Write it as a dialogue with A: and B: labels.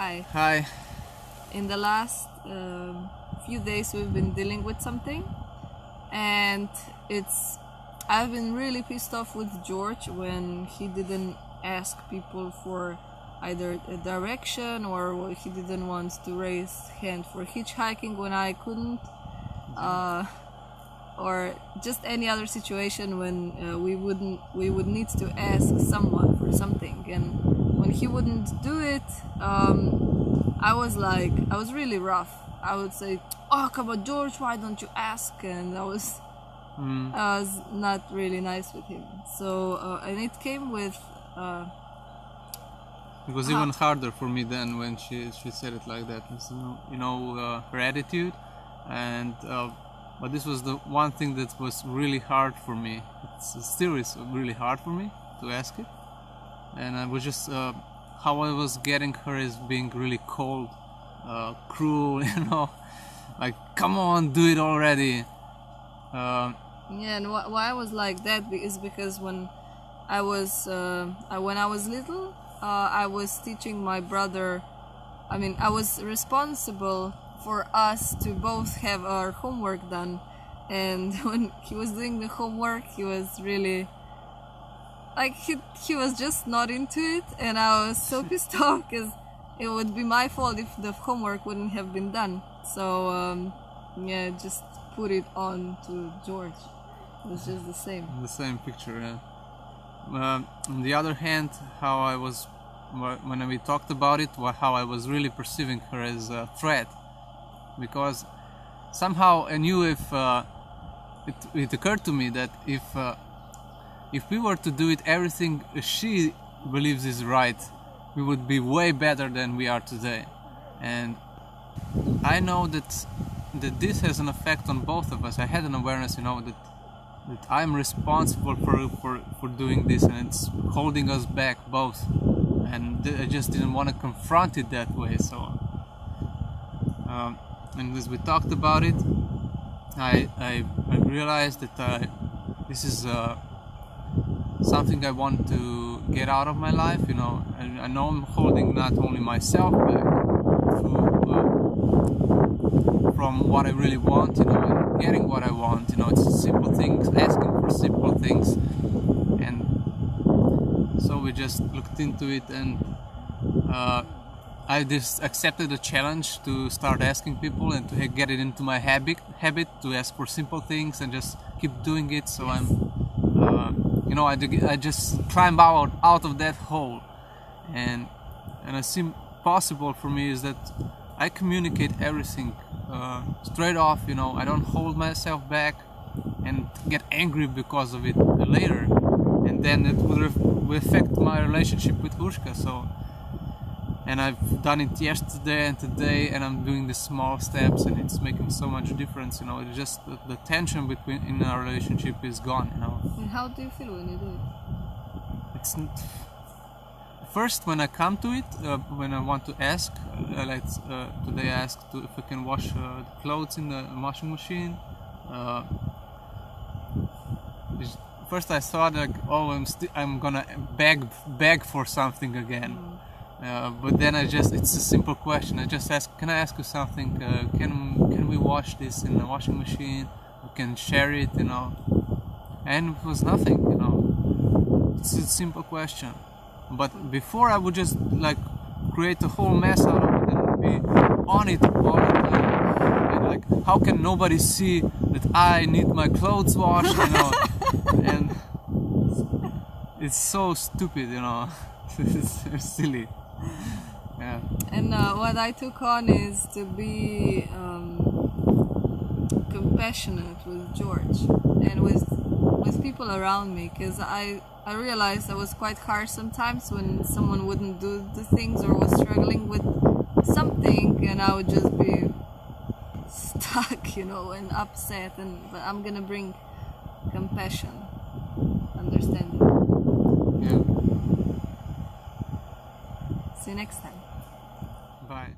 A: Hi.
B: Hi.
A: In the last few days we've been dealing with something, and I've been really pissed off with George when he didn't ask people for either a direction, or he didn't want to raise hand for hitchhiking when I couldn't, or just any other situation when we would need to ask someone for something. And when he wouldn't do it, I was really rough. I would say, "Oh, come on, George, why don't you ask?" And I was not really nice with him. So and it came with.
B: It was even harder for me then when she said it like that. It's, her attitude, and but this was the one thing that was really hard for me. It still is really hard for me to ask it, and I was just how I was getting her is being really cold, cruel, like, come on, do it already.
A: Yeah, and why I was like that is because when I was little, I was teaching my brother. I mean, I was responsible for us to both have our homework done, and when he was doing the homework, he was really like he was just not into it, and I was so pissed off because it would be my fault if the homework wouldn't have been done. So yeah, just put it on to George. It was just the same.
B: The same picture, yeah. On the other hand, how I was, when we talked about it, how I was really perceiving her as a threat, because somehow I knew if it occurred to me that if we were to do it everything she believes is right, we would be way better than we are today. And I know that this has an effect on both of us. I had an awareness, that I'm responsible for doing this, and it's holding us back both, and I just didn't want to confront it that way. So and as we talked about it, I realized that this is something I want to get out of my life. I know I'm holding not only myself back from what I really want, and getting what I want. It's simple things, asking for simple things. And so we just looked into it, and I just accepted the challenge to start asking people and to get it into my habit to ask for simple things and just keep doing it. So I just climb out of that hole, and it seemed possible for me is that I communicate everything straight off. I don't hold myself back and get angry because of it later, and then it will affect my relationship with Urska. So, and I've done it yesterday and today, and I'm doing the small steps, and it's making so much difference. It's just the tension in our relationship is gone.
A: And how do you feel when you do it?
B: It's first when I come to it, when I want to ask, today I asked if I can wash the clothes in the washing machine. First I thought like, oh, I'm gonna beg for something again. But then it's a simple question. I just ask, can I ask you something? Can we wash this in the washing machine? We can share it, And it was nothing, It's a simple question. But before I would just create a whole mess out of it and be on it all the time. And how can nobody see that I need my clothes washed, And it's so stupid, It's silly. Yeah.
A: And what I took on is to be compassionate with George and with people around me, because I realized I was quite harsh sometimes when someone wouldn't do the things or was struggling with something, and I would just be stuck, and upset. But I'm gonna bring compassion, understanding.
B: Yeah.
A: See you next time.
B: Bye.